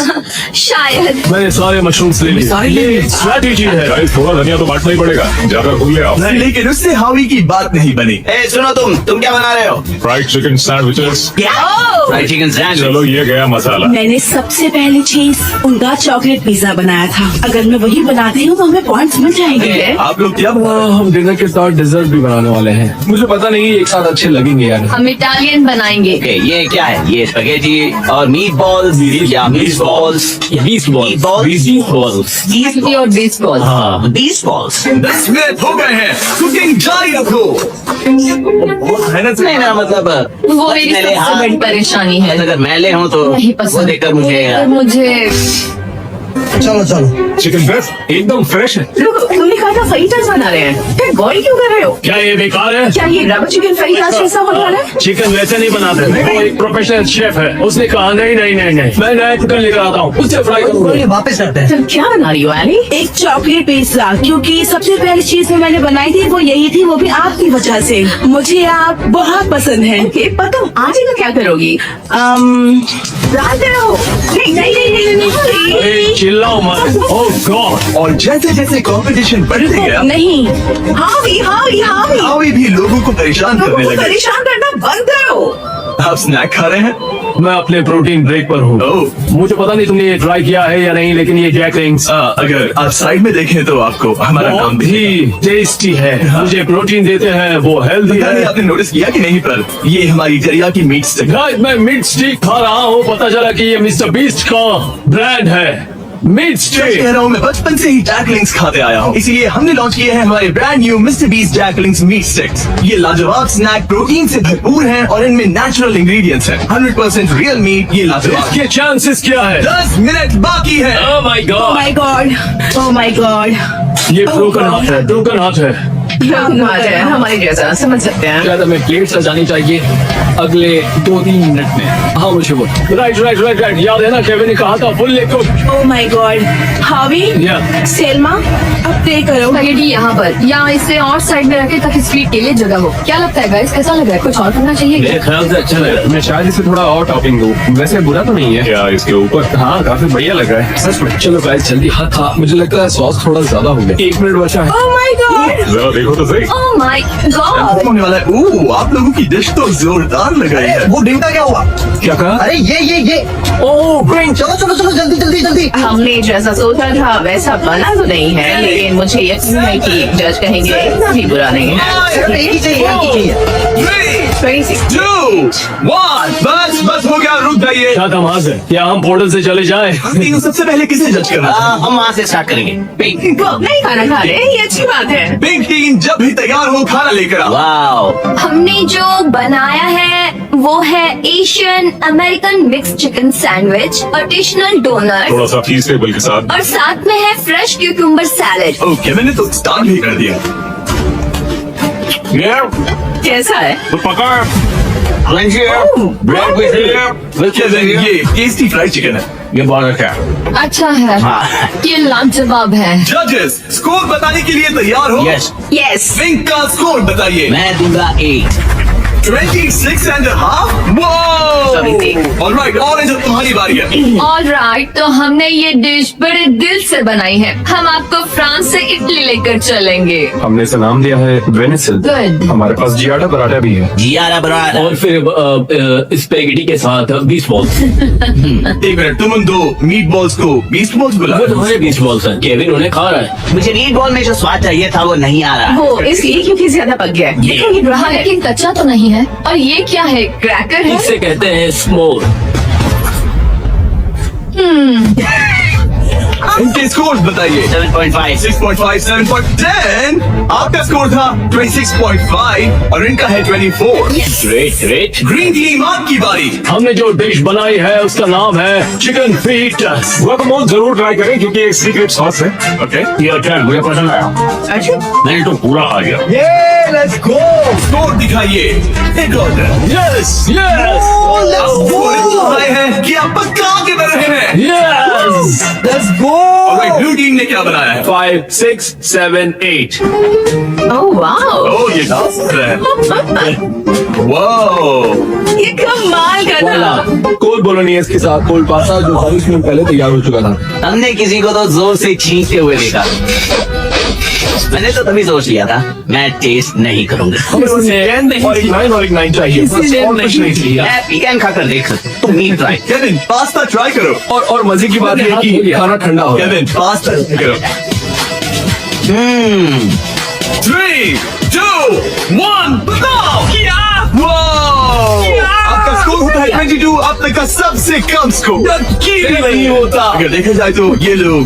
शायद। मैंने सारे मशरूम्स ले लिए। सारे ले लिए। स्ट्रैटेजी है। गाइस थोड़ा धनिया तो बांटना ही पड़ेगा, ज्यादा भूल ले आओ। लेकिन उससे हावी की बात नहीं बनी। ए सुनो, तुम क्या बना रहे हो? Fried chicken sandwiches. Fried chicken sandwich. चलो ये गया मसाला। मैंने सबसे पहली चीज उनका चॉकलेट पिज्जा बनाया था। अगर मैं वही बनाती हूँ तो हमें पॉइंट्स मिल जाएंगे। आप लोग क्या बना? हम डिनर के साथ डिजर्ट भी बनाने वाले हैं। मुझे पता नहीं एक साथ अच्छे लगेंगे यार। हम इटालियन बनाएंगे। ओके, ये क्या है? ये स्पैगेटी और मीट बॉल्स या meat balls? 20 balls. 20 balls. Spaghetti और बीस बॉल्स। हाँ 20 बॉल्स। 10 मिनट हो गए हैं, कुकिंग जारी रखो। नहीं ना, मतलब वो मेरी मेरे सबसे हाथ- बड़ी परेशानी है। अगर मैले हूँ तो नहीं वो पसंद। देखकर मुझे मुझे चिकन ब्रेस्ट एकदम फ्रेश है। तुमने कहा था फरीटास बना रहे हैं, फिर बॉईल क्यों कर रहे हो? क्या ये बेकार है? क्या ये रबर चिकन फरीटास जैसा होने वाला है? चिकन वैसे नहीं बनाते। वो एक प्रोफेशनल शेफ है, उसने कहा नहीं नहीं नहीं नहीं, मैं नया चिकन लेकर आता हूँ, उससे फ्राई करूंगा। तुम क्या बना रही हो एली? एक चॉकलेट पिज्जा, क्योंकि सबसे पहली चीज जो मैंने बनाई थी वो यही थी, वो भी आपकी वजह से। मुझे आप बहुत पसंद हैं। पर तुम आज ही तो क्या करोगी? रात रहो। नहीं नहीं नहीं नहीं ए, चिल्लाओ मत। ओह गॉड। और जैसे जैसे कंपटीशन बढ़ते गया, नहीं। हावी हावी हावी, हावी भी लोगों को परेशान लोगों करने को लगे। परेशान करना बंद करो। आप स्नैक खा रहे हैं? मैं अपने प्रोटीन ब्रेक पर हूँ। ओह। मुझे पता नहीं तुमने ये ट्राई किया है या नहीं, लेकिन ये जैकलिंग्स अगर आप साइड में देखें तो आपको हमारा नाम बहुत भी ही टेस्टी है। मुझे प्रोटीन देते हैं, वो हेल्दी पता नहीं है। आपने नोटिस किया कि नहीं, पर ये हमारी teriyaki मीट स्टिक। गाइस मैं मिट स्टिक खा रहा हूँ, पता चला कि ये मिस्टर बीस्ट का ब्रांड है मिट सच स्टिक। कह रहा हूँ, मैं बचपन से ही जैकलिंग्स खाते आया हूँ, इसीलिए हमने लॉन्च किए हैं हमारे brand new Mister Beast Jack Link's meat sticks. ये लाजवाब स्नैक प्रोटीन से भरपूर हैं और इनमें नेचुरल इंग्रेडिएंट्स हैं। 100% रियल मीट। ये लाजवाब। इसके चांसेस क्या है? 10 मिनट बाकी है। Oh my Oh God. my god, oh my god। ये ब्रोकन हाथ है, ब्रोकन हाथ है। हमारी जैसा समझ सकते हैं। क्या हमें प्लेट सजानी चाहिए अगले 2-3 मिनट में? हाँ मुझे वो राइट राइट राइट राइट याद है ना, केविन ने कहा था full cook. Oh my god, हावी, Yeah. सेल्मा, अब तय करो। स्पैगेटी यहाँ पर, या इसे और साइड में रखे ताकि स्वीट के लिए जगह हो। क्या लगता है गाइस, कैसा लग रहा है? कुछ और करना चाहिए क्या? मेरे ख्याल से अच्छा लग रहा है। मैं शायद इसे थोड़ा और टॉपिंग दूं, वैसे बुरा तो नहीं है। क्या इसके ऊपर? हाँ काफी बढ़िया लग रहा है सच में। चलो गाइस जल्दी हाथ था, मुझे लगता है सॉस थोड़ा ज्यादा हो गया। 1 मिनट बचा है। Oh my god, जरा देखो तो सही। Oh my God! होने वाला है। ओह, आप लोगों की डिश तो जोरदार लग रही है। वो ड्रिंक का क्या हुआ? क्या कहा? अरे ये ओह ड्रिंक। चलो चलो चलो जल्दी जल्दी जल्दी। हमने जैसा सोचा था वैसा बना तो नहीं है, लेकिन मुझे यकीन है कि जज कहेंगे इतना भी बुरा नहीं है। एक ही चाहिए एक ही चाहिए। 3, 2, 1, बस हो गया, रुक जाइए। क्या तमाश है? क्या हम पोर्टल से चले जाएं? तीनों सबसे पहले किसे जज करना है? हम वहाँ से स्टार्ट करेंगे। पिंक। वो नहीं खाना खा रहे, ये अच्छी बात है। पिंक टीम जब भी तैयार हो, खाना लेकर आओ। वाओ। हमने जो बनाया है वो है Asian American mix chicken sandwich, additional donut थोड़ा सा चीज टेबल के साथ। और साथ में है फ्रेश क्यूकम्बर सैलेड। ओके, मैंने तो स्टार्ट भी कर दिया। कैसा है? तो पका ये टेस्टी फ्राइड चिकन है। ये बहुत अच्छा है। अच्छा है, हाँ। ये लाजवाब है। जजेस, स्कोर बताने के लिए तैयार हो? Yes, yes. पिंक का स्कोर बताइए। मैं दूंगा 8। 26.5। ऑलराइट, ऑरेंज अब तुम्हारी बारी है। ऑलराइट, तो हमने ये डिश बड़े दिल से बनाई है। हम आपको फ्रांस से इटली लेकर चलेंगे। हमने इसे नाम दिया है वेनिसल। Good. हमारे पास जियाडा पराठा भी है। जियारा बराबर। और फिर स्पेगेटी के साथ 20 बॉल्स। एक मिनट, तुम उन दो मीट बॉल्स को 20 बॉल्स बुला। वो तुम्हारे 20 बॉल्स हैं, केविन उन्हें खा रहा है। मुझे मीट बॉल में जो स्वाद चाहिए था वो नहीं आ रहा। वो इसलिए क्योंकि ज्यादा पक गया है। देखो ये रहा हाँ, है। लेकिन कच्चा तो नहीं है। और ये क्या है? क्रैकर है? इसे कहते हैं स्मोर। इनके स्कोर बताइए। 7.5। 6.5, 7.10। आपका स्कोर था 26.5 और इनका है 24। Great great. ग्रीन टीम, आपकी बारी। हमने जो डिश बनाई है उसका नाम है चिकन फीटस। गुआकामोल जरूर ट्राई करें क्योंकि एक सीक्रेट सॉस है। ओके, ये अच्छा है, मुझे पसंद आया। अच्छा, मैंने तो पूरा खा लिया। ये लेट्स गो। स्कोर दिखाइए। एक ऑर्डर। यस यस आए हैं कि आप पक्का आगे बढ़ रहे हैं। Yes let's go. Blue team ने क्या बनाया है? 5 6 7 8 ओह वाओ, ओह ये डांस कर रहा है। वाओ, ये कमाल का था। कोल बोलोनियस के साथ कोल पासा जो 40 मिनट पहले तैयार हो चुका था। हमने किसी को तो जोर से खींचते हुए देखा। मैंने तो तभी सोच लिया था मैं टेस्ट नहीं करूंगा। और एक 9 चाहिए। वीकेंड खाकर देख, तुम meat try. Kevin pasta try करो। और मजे की बात यह है कि खाना ठंडा हो गया। केविन पास्ता ट्राई करो। 3 2 1 बताओ। आपका स्कोर होता है 22। अब तक का सबसे कम स्कोर। यकीन नहीं होता। अगर देखा जाए तो ये लोग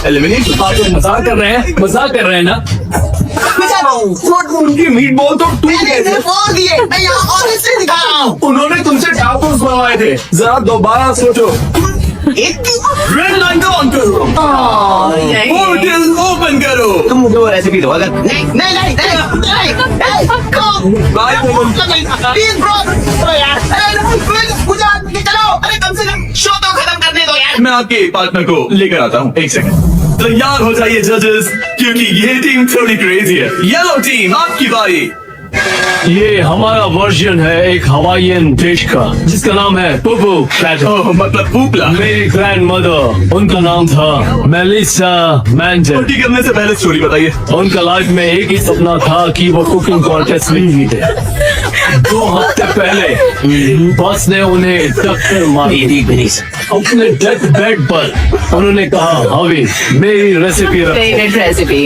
एलिमिनेट मजाक कर रहे हैं ना। उनकी मीट बॉल तो टूट गए थे। फोड़ दिए। मैं यहाँ और हिस्से दिखा रहा हूँ। उन्होंने तुमसे टाकोस बनवाए थे। जरा दोबारा सोचो। रेड लाइन ऑन करो। पोर्टल ओपन करो। तुम मुझे वो रेसिपी दो। अगर नहीं नहीं नहीं नहीं नहीं बाय प्लीज ब्रो। अरे यार मुझे चलो। अरे कम से कम शो तो खत्म करने दो यार। मैं आपके पार्टनर को लेकर आता हूँ। एक सेकंड। तैयार हो जाइए जजेस, क्योंकि ये टीम थोड़ी क्रेजी है। येलो टीम आपकी बारी। ये हमारा वर्जन है एक हवाईयन डिश का जिसका नाम है पुपू प्लेटर। ओह मतलब पूपला। मेरी ग्रैंड मदर, उनका नाम था मेलिसा मैंजर। रोटी करने से पहले स्टोरी बताइए। उनका लाइफ में एक ही सपना था कि वो कुकिंग कॉन्टेस्ट में जीते। 2 हफ्ते पहले बॉस ने उन्हें टक्कर मारी। अपने डेथ बेड पर उन्होंने कहा हवी मेरी रेसिपी रखो। Favourite recipe.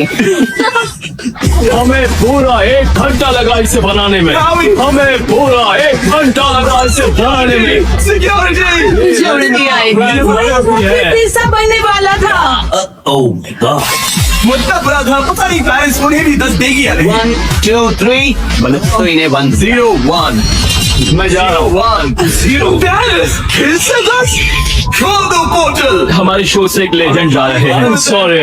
हमें पूरा 1 घंटा लगा इसे बनाने में। हमें पूरा 1 घंटा लगा इसे बनाने में। सिक्योरिटी। सिक्योरिटी आएगी। पिज्जा बनने वाला था। Oh my God. मुद्दा बुरा था, पता नहीं पेरेंट्स उन्हें भी 10 देगी या नहीं। 1 2 3 मतलब तो इन्हें 1 0 1 मैं जा रहा हूँ। 1 0 पेरेंट्स फिर से 10। खोल दो पोर्टल। हमारे शो से एक लेजेंड जा रहे हैं। I'm sorry.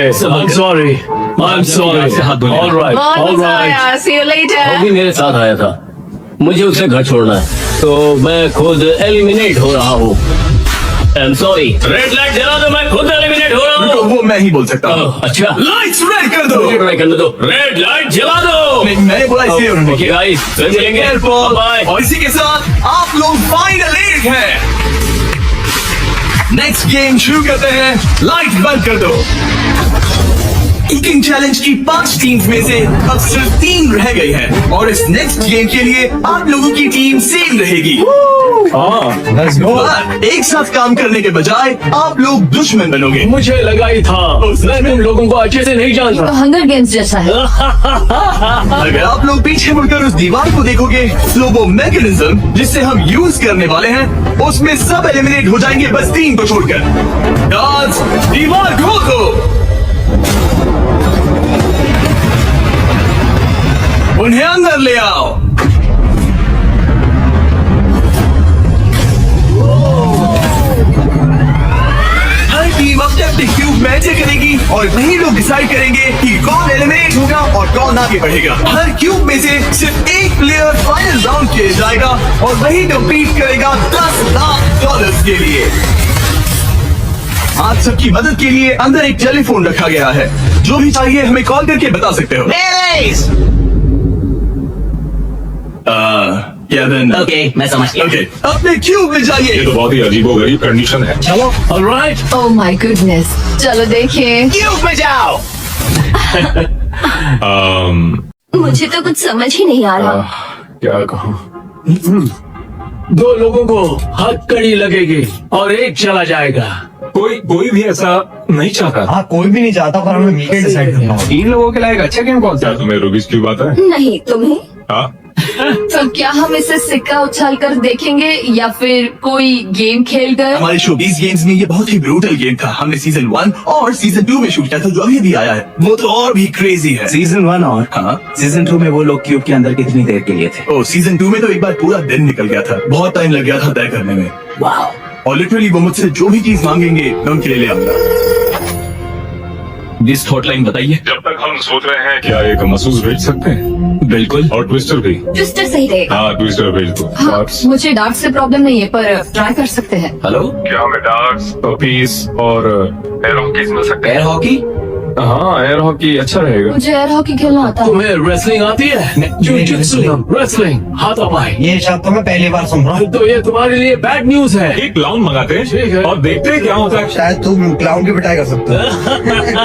All right. बहुत मजा आया। See you later. वो भी मेरे साथ आया था। मुझे उसे घर छोड़ना है तो मैं खुद एलिमिनेट हो रहा हूँ। I'm sorry. रेड लाइट जला दो, मैं खुद एलिमिनेट हो रहा तो हूँ। वो मैं ही बोल सकता हूँ। अच्छा, लाइट्स रेड कर दो। मुझे ट्राई करने दो। रेड लाइट जला दो। नहीं, मैंने बोला इसलिए उन्होंने ओके किया। गाइस, फिर मिलेंगे। बाय। और इसी के साथ आप लोग फाइनल 1 हैं। नेक्स्ट गेम शुरू करते हैं। लाइट बंद कर दो। कुकिंग चैलेंज की 5 टीम्स में से अब सिर्फ 3 रह गई हैं और इस नेक्स्ट गेम के लिए आप लोगों की टीम सेम रहेगी। और एक साथ काम करने के बजाय आप लोग दुश्मन बनोगे। मुझे लगा ही था मैं तुम लोगों को अच्छे से नहीं जानता। हंगर गेम्स जैसा है। अगर आप लोग पीछे मुड़कर उस दीवार को देखोगे तो वो मैकेनिज्म जिससे हम यूज करने वाले हैं उसमें सब एलिमिनेट हो जाएंगे, बस 3 को छोड़कर। गार्ड्स दीवार खोल दो। उन्हें अंदर ले आओ। हर टीम अपने अपने क्यूब मैच करेगी और वही लोग डिसाइड करेंगे कि कौन एलिमिनेट होगा और कौन आगे बढ़ेगा। हर क्यूब में से सिर्फ एक प्लेयर फाइनल राउंड के लिए जाएगा और वही कम्पीट करेगा $10 लाख के लिए। आप सबकी मदद के लिए अंदर एक टेलीफोन रखा गया है। जो भी चाहिए हमें कॉल करके बता सकते हो। केविन। ओके, मैं समझ गया। ओके, अपने क्यूब में जाइए। ये तो बहुत ही अजीबोगरीब कंडीशन है। ऑलराइट। ओह माय गुडनेस, चलो देखिए। क्यूब में जाओ। मुझे तो कुछ समझ ही नहीं आ रहा। क्या कहूँ। 2 लोगों को हथकड़ी लगेगी और एक चला जाएगा। कोई भी ऐसा नहीं चाहता। हाँ कोई भी नहीं चाहता, पर हमें मीटर डिसाइड करना होगा। 3 लोगों के लिए एक अच्छा गेम कौन सा है? तुम्हें रूबिक्स क्यूब आता है? नहीं, तुम्हें? हाँ। तो क्या हम इसे सिक्का उछाल कर देखेंगे या फिर कोई गेम खेल कर? हमारे शोबीज गेम्स में ये बहुत ही ब्रूटल गेम था। हमने सीजन 1 और सीजन 2 में शूट किया था, जो अभी भी आया है वो तो और भी क्रेजी है। सीजन 1 और हाँ, सीजन 2 में वो लोग क्यूब के अंदर कितनी देर के लिए थे? ओ सीजन 2 में तो एक बार पूरा दिन निकल गया था। बहुत टाइम लग गया था तय करने में। वाह। और लिटरली वो मुझसे जो भी चीज मांगेंगे मैं उनके लिए ले आऊंगा। दिस हॉटलाइन बताइए। जब तक हम सोच रहे हैं क्या एक मसूस भेज सकते हैं, बिल्कुल। और ट्विस्टर भी। ट्विस्टर सही रहेगा। हाँ ट्विस्टर भेज दो। हाँ, मुझे डार्क से प्रॉब्लम नहीं है पर ट्राई कर सकते हैं। हेलो, क्या हमें डार्क्स, पपीज और एयर हॉकीज मिल सकते एयर हॉकी? हैं? हाँ एयर हॉकी अच्छा रहेगा। मुझे एयर हॉकी खेलना आता है। तुम्हें रेसलिंग आती है? जिu-jitsu, रेसलिंग, हाथापाई। ये शब्द तो मैं पहली बार सुन रहा हूँ। तो ये तुम्हारे लिए बैड न्यूज है। एक क्लाउन मंगाते ठीक है। हैं और देखते हैं क्या होता है। शायद तुम क्लाउन की पिटाई कर सकते हो।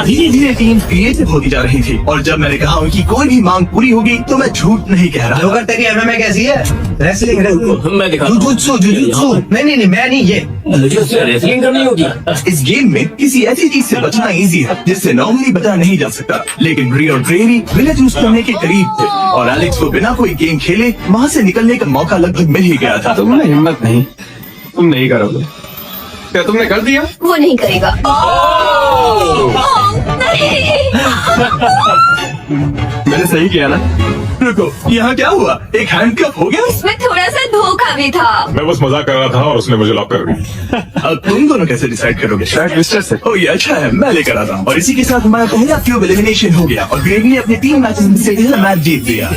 धीरे धीरे टीम क्रिएटिव होती जा रही थी और जब मैंने कहा उनकी कोई भी मांग पूरी होगी तो मैं झूठ नहीं कह रहा। जोकर तेरी एमएमए कैसी है? रेसलिंग मैं दिखा जुजुत्सु जुजुत्सु। नहीं मैं नहीं ये। रेसलिंग करनी होगी। इस गेम में किसी ऐसी चीज से बचना इजी है जिससे नॉर्मली बचा नहीं जा सकता, लेकिन ब्री और ग्रेवी विलेज यूज करने के करीब थे और एलेक्स को बिना कोई गेम खेले वहाँ से निकलने का मौका लगभग मिल ही गया था। तुमने हिम्मत नहीं, तुम नहीं करोगे। क्या तुमने कर दिया? वो नहीं करेगा। नहीं। मैंने सही किया ना? रुको, यहाँ क्या हुआ? एक हैंडकफ हो गया? इसमें थोड़ा सा धोखा भी था। मैं बस मजाक कर रहा था और उसने मुझे लॉक कर दिया। अब तुम दोनों कैसे डिसाइड करोगे? शायद ट्विस्टर से। ओ ये अच्छा है, मैं लेकर आता हूँ। और इसी के साथ हमारा पहला क्यूब एलिमिनेशन हो गया और ग्रेवी ने अपने 3 मैचेस में से पहला मैच जीत लिया।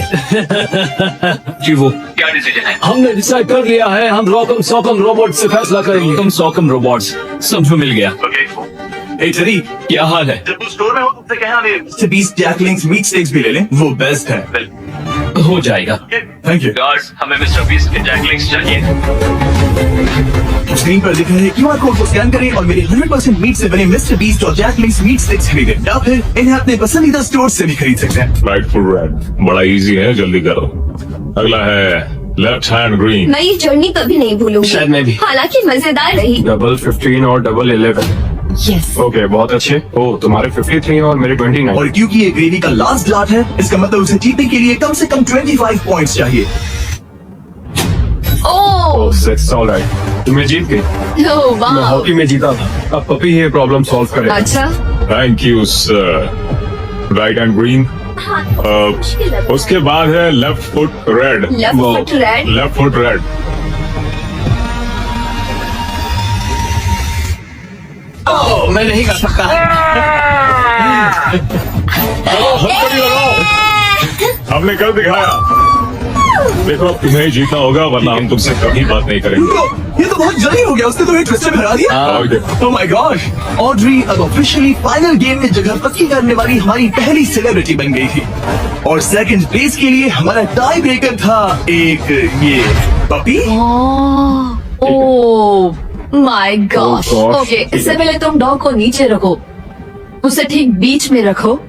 जी वो क्या डिसीजन है? हमने डिसाइड कर लिया है, हम रॉकम सॉकम रोबोट से फैसला करेंगे। तुम सॉकम रोबोट्स, समझो मिल गया। ए चरी, क्या हाल है? जब तुम स्टोर में हो तुमसे कहना नहीं। 20 जैकलिंग्स मीट स्टेक्स भी ले लें, वो बेस्ट है। हो जाएगा। Thank you. गार्ड्स, हमें मिस्टर बीस्ट के जैकलिंग्स चाहिए। स्क्रीन पर दिख रहे QR कोड को स्कैन करें और मेरे 100% मीट से बने मिस्टर बीस्ट और जैकलिंग्स मीट स्टिक्स खरीदें या फिर इन्हें अपने पसंदीदा स्टोर से भी खरीद सकते हैं। राइट फुल रेड, बड़ा इजी है, जल्दी करो। अगला है लेफ्ट हैंड ग्रीन। मैं ये जर्नी कभी नहीं भूलूंगी। शायद मैं भी। हालांकि मजेदार रही। डबल 15 और डबल 11। यस। ओके बहुत अच्छे। ओ तुम्हारे 53 और मेरे 29। और क्योंकि ये ग्रेवी का लास्ट लाट है, इसका मतलब उसे जीतने के लिए कम से कम 25 पॉइंट्स चाहिए। ओह, सिक्स ऑलराइट, तुम्हें जीत गई। ओह, मैं वाह। हॉकी में जीता था। अब पपी ये प्रॉब्लम सॉल्व करेगा। अच्छा, thank you sir. Right hand green. उसके बाद है left foot red. Left foot red. Left foot red. Oh, मैं नहीं कर सकता। हमने कर दिखाया। देखो अब तुम्हें ही जीतना होगा वरना हम तुमसे कभी बात नहीं करेंगे। ये तो बहुत जल्दी हो गया, उसने तो एक ट्विस्टर हरा दिया। और देखो, ओह माय गॉड, ऑड्री अब ऑफिशियली फाइनल गेम में जगह पक्की करने वाली हमारी पहली सेलिब्रिटी बन गई थी और सेकंड प्लेस के लिए हमारा टाई ब्रेकर था एक ये puppy. Oh my God. Oh gosh. Okay, इससे पहले तुम डॉग को नीचे रखो, उसे ठीक बीच में रखो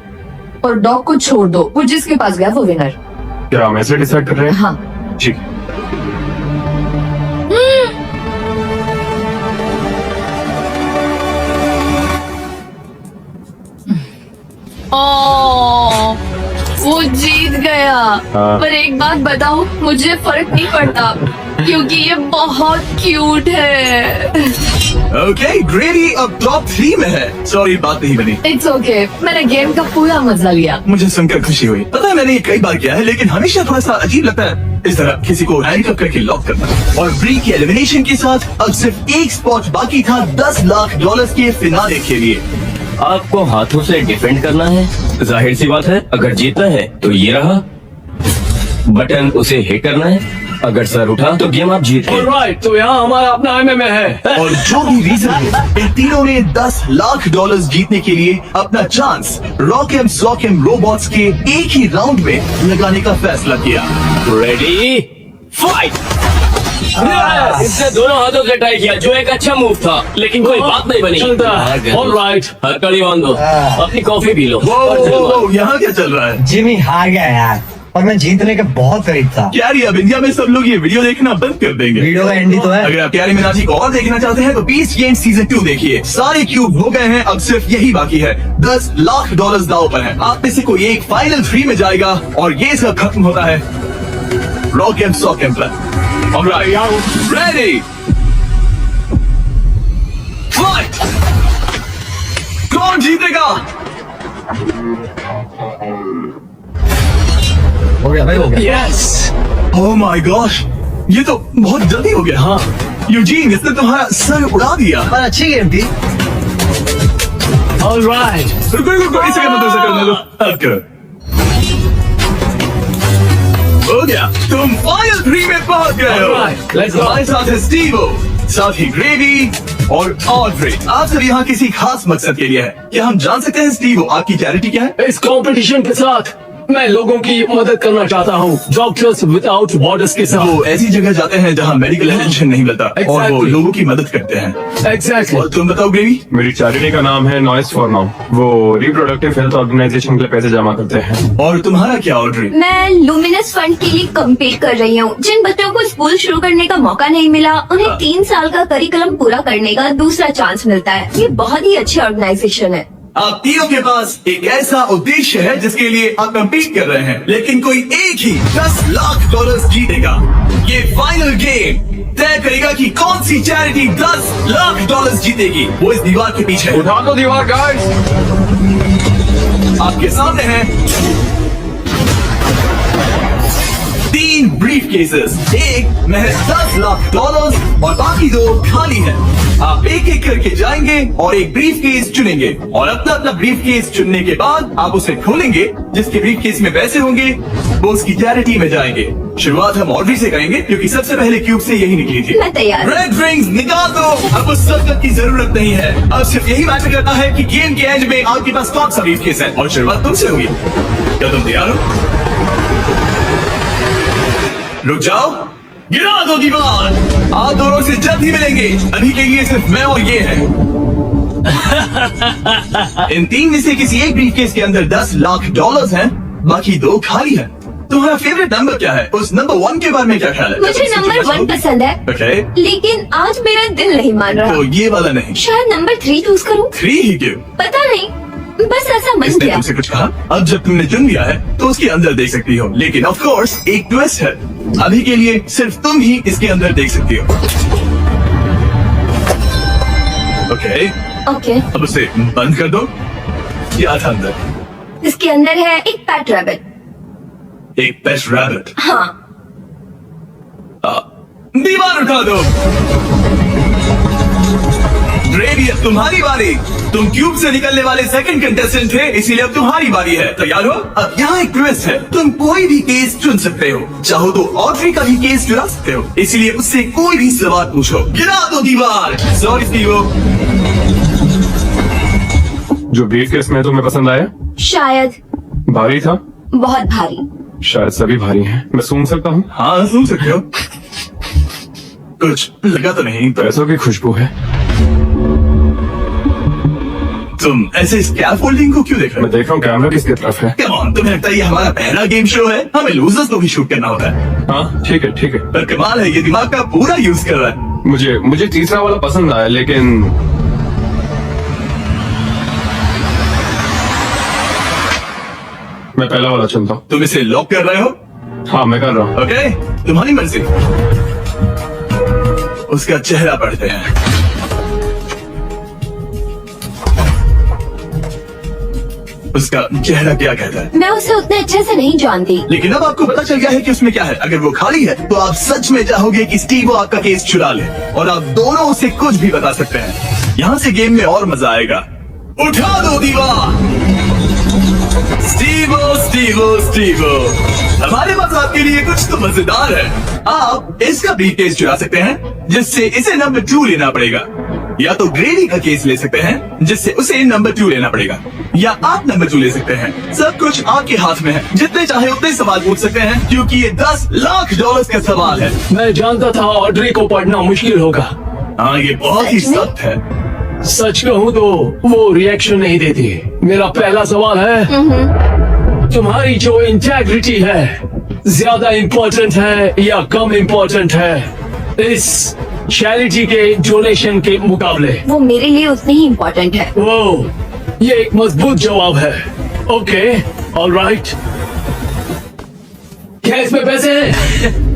और डॉग को छोड़ दो। वो जिसके पास गया वो विनर। क्या हम ऐसे डिसाइड कर रहे हैं? हाँ, ठीक। ओह, वो जीत गया। हाँ। पर एक बात बताओ, मुझे फर्क नहीं पड़ता क्योंकि ये बहुत क्यूट है। ओके, ग्रेवी अब टॉप 3 में है। सॉरी बात नहीं बनी। इट्स ओके, मैंने गेम का पूरा मजा लिया। मुझे सुनकर खुशी हुई। पता है मैंने ये कई बार किया है लेकिन हमेशा थोड़ा सा अजीब लगता है इस तरह किसी को हैंडकफ करके लॉक करना। और ब्री के एलिमिनेशन के साथ अब सिर्फ एक स्पॉट बाकी था $10 लाख के फिनाले के लिए। आपको हाथों से डिफेंड करना है। जाहिर सी बात है, अगर जीतना है तो ये रहा बटन, उसे हिट करना है। अगर सर उठा तो गेम आप जीत गए। ऑलराइट, तो यहाँ हमारा अपना MMA है। और जो भी रीजन हो, इन तीनों ने $10 लाख जीतने के लिए अपना चांस रॉकएम सॉकएम रोबोट्स के एक ही राउंड में लगाने का फैसला किया। Ready fight. इसने दोनों हाथों से ट्राई किया, जो एक अच्छा मूव था, लेकिन कोई बात नहीं बनी। चलता है। ऑलराइट, हथकड़ी बांध दो, अपनी कॉफी पी लो। यहाँ क्या चल रहा है? जिमी हार गया यार और मैं जीतने के बहुत करीब था। क्यारी अब इंडिया में सब लोग ये वीडियो देखना बंद कर देंगे। वीडियो का एंड ही तो है। अगर आप क्यारी मिनाजी को और देखना चाहते हैं तो बीस्ट गेम सीजन 2 देखिए। सारे क्यूब हो गए हैं, अब सिर्फ यही बाकी है। $10 लाख दांव पर है। आप में से कोई एक फाइनल 3 में जाएगा और ये सब खत्म होता है रॉकएम सॉकएम पर। Ready fight. कौन जीतेगा? हो गया भाई, हो गया। यस। ओह माय गॉश, ये तो बहुत जल्दी हो गया। हाँ यूजीन, इसने तुम्हारा सर उड़ा दिया। पर अच्छी गेम थी। ऑलराइट, रुको इसे करने दो। अब करो। हो गया, तुम फाइनल 3 में पहुंच गए हो। Alright, let's go. हमारे साथ है स्टीवो, साथ ही ग्रेवी और ऑड्रे। आप सब यहाँ किसी खास मकसद के लिए है। क्या हम जान सकते हैं स्टीवो, आपकी चैरिटी क्या है? इस कंपटीशन के साथ मैं लोगों की मदद करना चाहता हूँ, डॉक्टर्स विदाउट बॉर्डर्स के साथ। वो ऐसी जगह जाते हैं जहाँ मेडिकल अटेंशन नहीं मिलता और वो Exactly. लोगों की मदद करते हैं। एग्जैक्टली। और तुम बताओ ग्रेवी? मेरी चैरिटी का नाम है नॉइस फॉर नाउ। वो रिप्रोडक्टिव हेल्थ ऑर्गेनाइजेशन के लिए पैसे जमा करते हैं। और तुम्हारा क्या ऑड्रे? मैं लुमिनस फंड के लिए कम्पीट कर रही हूँ। जिन बच्चों को स्कूल शुरू करने का मौका नहीं मिला, उन्हें 3 साल का करिकुलम पूरा करने का दूसरा चांस मिलता है। ये बहुत ही अच्छी ऑर्गेनाइजेशन है। आप तीनों के पास एक ऐसा उद्देश्य है जिसके लिए आप कम्पीट कर रहे हैं, लेकिन कोई एक ही $10 लाख जीतेगा। ये फाइनल गेम तय करेगा कि कौन सी चैरिटी $10 लाख जीतेगी। वो इस दीवार के पीछे है। उठा दो दीवार गाइस। आपके सामने है 3 ब्रीफ केसेस, एक महज $10 लाख और बाकी 2 खाली हैं। आप एक एक करके जाएंगे और एक ब्रीफ केस चुनेंगे और अपना अपना ब्रीफ केस चुनने के बाद आप उसे खोलेंगे। जिसके ब्रीफ केस में पैसे होंगे वो उसकी चैरिटी में जाएंगे। शुरुआत हम ऑड्री से करेंगे क्योंकि सबसे पहले क्यूब से यही निकली थी। मैं तैयार हूँ। रेड रिंग्स निकाल दो। अब उस सर्कल की जरूरत नहीं है। अब सिर्फ यही मैटर करता है कि गेम के एंड में आपके पास कौन सा ब्रीफ केस है और शुरुआत तुमसे होगी। क्या तुम तैयार हो? रुक जाओ, गिरा दो दीवार। आप दोनों से जल्द ही मिलेंगे। अभी के लिए सिर्फ मैं और ये है। इन 3 में से किसी एक ब्रीफकेस के अंदर $10 लाख हैं, बाकी 2 खाली हैं। तुम्हारा फेवरेट नंबर क्या है? उस नंबर 1 के बारे में क्या ख्याल है? मुझे नंबर 1 पसंद है, ओके, लेकिन आज मेरा दिल नहीं मान रहा। तो ये वाला नहीं। शायद नंबर 3 चूज करूँ। 3 ही क्यों? पता नहीं, बस ऐसा मन इसने किया। तुमसे कुछ कहा? अब जब तुमने चुन लिया है तो उसके अंदर देख सकती हो, लेकिन ऑफ कोर्स एक ट्विस्ट है। अभी के लिए सिर्फ तुम ही इसके अंदर देख सकती हो। ओके, ओके, अब उसे बंद कर दो। क्या था अंदर? इसके अंदर है एक पैट रैबिट। एक पेट रैबिट। हाँ, दीवार उठा दो। ग्रेवी, अब तुम्हारी बारी। तुम क्यूब से निकलने वाले सेकंड कंटेस्टेंट थे, इसीलिए अब तुम्हारी बारी है। तैयार हो? अब यहाँ एक ट्विस्ट है। तुम कोई भी केस चुन सकते हो। चाहो तो ऑड्री का भी केस चुना सकते हो, इसलिए उससे कोई भी सवाल पूछो। गिरा दो दीवार। Sorry Stevo. जो ब्रीफ केस में तुम्हें पसंद आया, शायद भारी था। बहुत भारी। शायद सभी भारी हैं। मैं सूंघ सकता हूँ? हाँ, सुन सकते हो। कुछ लगा तो नहीं? पैसों की खुशबू है। तुम ऐसे स्कैफोल्डिंग को क्यों देख रहे मैं हो? देख रहा हूँ कैमरा किसकी तरफ है। Come on, तुम्हें लगता है ये हमारा पहला गेम शो है? हमें लूजर्स को भी शूट करना होता है। हाँ ठीक है ठीक है। पर कमाल है, ये दिमाग का पूरा यूज कर रहा है। मुझे तीसरा वाला पसंद आया, लेकिन मैं पहला वाला चुनता हूँ। तुम इसे लॉक कर रहे हो? हाँ मैं कर रहा हूँ। ओके, तुम्हारी मर्जी। उसका चेहरा पढ़ते हैं। उसका चेहरा क्या कहता है? मैं उसे उतने अच्छे से नहीं जानती। लेकिन अब आपको पता चल गया है कि उसमें क्या है। अगर वो खाली है तो आप सच में चाहोगे कि स्टीवो आपका केस चुरा ले और आप दोनों उसे कुछ भी बता सकते हैं। यहाँ से गेम में और मजा आएगा। उठा दो दीवार। स्टीवो स्टीवो स्टीवो, हमारे पास आपके लिए कुछ तो मजेदार है। आप इसका भी केस चुरा सकते हैं, जिससे इसे नंबर 2 लेना पड़ेगा, या तो ग्रेवी का केस ले सकते हैं जिससे उसे नंबर 2 लेना पड़ेगा, या आप नंबर 2 ले सकते हैं। सब कुछ आपके हाथ में है। जितने चाहे उतने सवाल पूछ सकते हैं क्योंकि ये $10 लाख का सवाल है। मैं जानता था ऑड्री को पढ़ना मुश्किल होगा। हाँ, ये बहुत ही सख्त है। सच कहूँ तो वो रिएक्शन नहीं देती। मेरा पहला सवाल है, तुम्हारी जो इंटेग्रिटी है ज्यादा इम्पोर्टेंट है या कम इम्पोर्टेंट है इस चैरिटी के डोनेशन के मुकाबले? वो मेरे लिए उतनी ही इम्पोर्टेंट है। वो ये एक मजबूत जवाब है। Okay, alright. क्या इसमें पैसे हैं?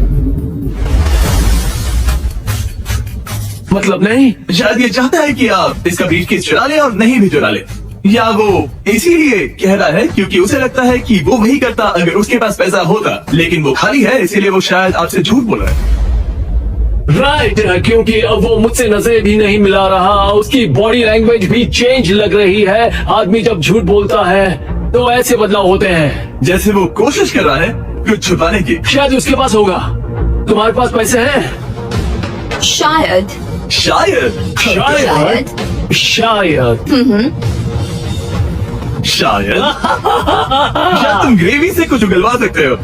मतलब नहीं? शायद ये चाहता है कि आप इसका ब्रीफकेस चुरा ले और नहीं भी चुरा ले, या वो इसीलिए कह रहा है क्योंकि उसे लगता है कि वो वही करता अगर उसके पास पैसा होता, लेकिन वो खाली है इसीलिए वो शायद आपसे झूठ बोल रहा है। राइट, क्योंकि अब वो मुझसे नजरें भी नहीं मिला रहा, उसकी बॉडी लैंग्वेज भी चेंज लग रही है। आदमी जब झूठ बोलता है तो ऐसे बदलाव होते हैं। जैसे वो कोशिश कर रहा है कुछ छुपाने की। शायद उसके पास होगा। तुम्हारे पास पैसे हैं? शायद शायद शायद शायद शायद या तुम ग्रेवी से कुछ उगलवा सकते हो।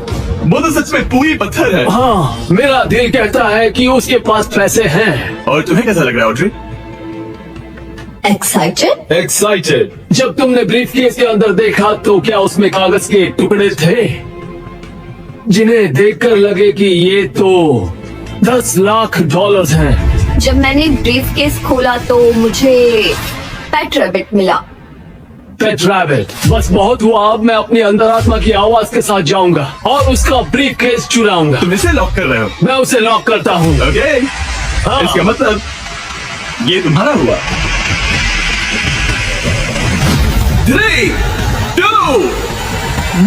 वो तो सच में पूरी पत्थर है। हाँ, मेरा दिल कहता है कि उसके पास पैसे हैं। और तुम्हें कैसा लग रहा है ऑड्री? एक्साइटेड। एक्साइटेड। जब तुमने ब्रीफ केस के अंदर देखा तो क्या उसमें कागज के टुकड़े थे जिन्हें देखकर लगे कि ये तो $10 लाख हैं? जब मैंने ब्रीफ केस खोला तो मुझे पेट रैबिट मिला। पेट रैबिट। बस बहुत हुआ, अब मैं अपनी अंतरात्मा की आवाज के साथ जाऊंगा और उसका ब्रीफ केस चुराऊंगा। तुम इसे लॉक कर रहे हो? मैं उसे लॉक करता हूँ। ओके, हाँ। इसका मतलब ये तुम्हारा हुआ। 3, 2,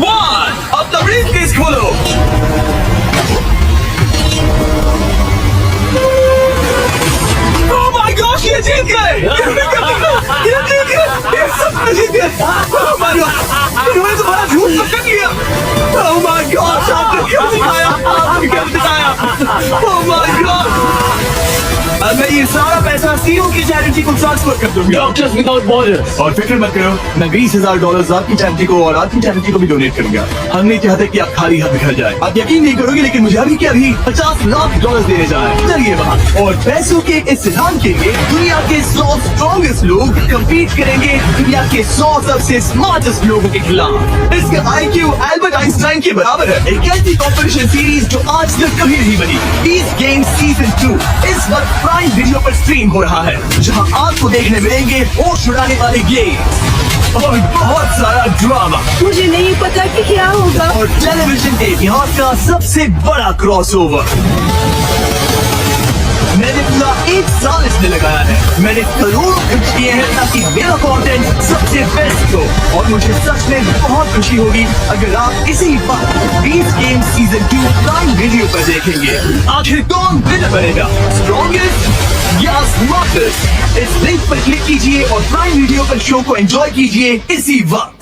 1 अब द ब्रीफ केस खोलो। Oh my gosh, ये जीत गए! ये जीत गए! ये सब में जीत गए! Oh my God! इन्होंने तुम्हारा झूठ पकड़ लिया! Oh my God! आपने क्यों दिखाया? आपने क्यों दिखाया? Oh my God! अब मैं ये सारा पैसा सीओ की चैरिटी को ट्रांसफर कर दूंगा। Doctors without borders. और फिक्र मत करो, मैं $20,000 आपकी चैरिटी को और आपकी चैरिटी को भी डोनेट करूंगा। हम नहीं चाहते कि आप खाली हाथ घर जाए। आप यकीन नहीं करोगे लेकिन मुझे अभी के अभी $50 लाख देने जा रहे हैं। चलिए वहाँ और पैसों के इस इनाम के लिए दुनिया के 100 स्ट्रॉन्गेस्ट लोग कम्पीट करेंगे दुनिया के 100 सबसे स्मार्टेस्ट लोगों के खिलाफ। इसका IQ एल्बर्ट आइंस्टाइन के बराबर है। एक ऐसी कॉम्पिटिशन सीरीज जो आज तक कभी नहीं बनी। Beast Games सीजन 2 इस वक्त प्राइम वीडियो पर स्ट्रीम हो रहा है, जहां आपको देखने मिलेंगे होश उड़ाने वाले गेम और बहुत सारा ड्रामा। मुझे नहीं पता कि क्या होगा। और टेलीविजन के इतिहास का सबसे बड़ा क्रॉसओवर। मैंने पूरा 1 साल इसमें लगाया है। मैंने करोड़ों खर्च किए हैं ताकि मेरा कंटेंट सबसे बेस्ट हो और मुझे सच में बहुत खुशी होगी अगर आप इसी बात Beast Games season 2 prime video पर देखेंगे। आखिर कौन विनर बनेगा, स्ट्रॉन्गेस्ट या स्मार्टेस्ट? इस लिंक पर क्लिक कीजिए और प्राइम वीडियो पर शो को एंजॉय कीजिए इसी वक्त।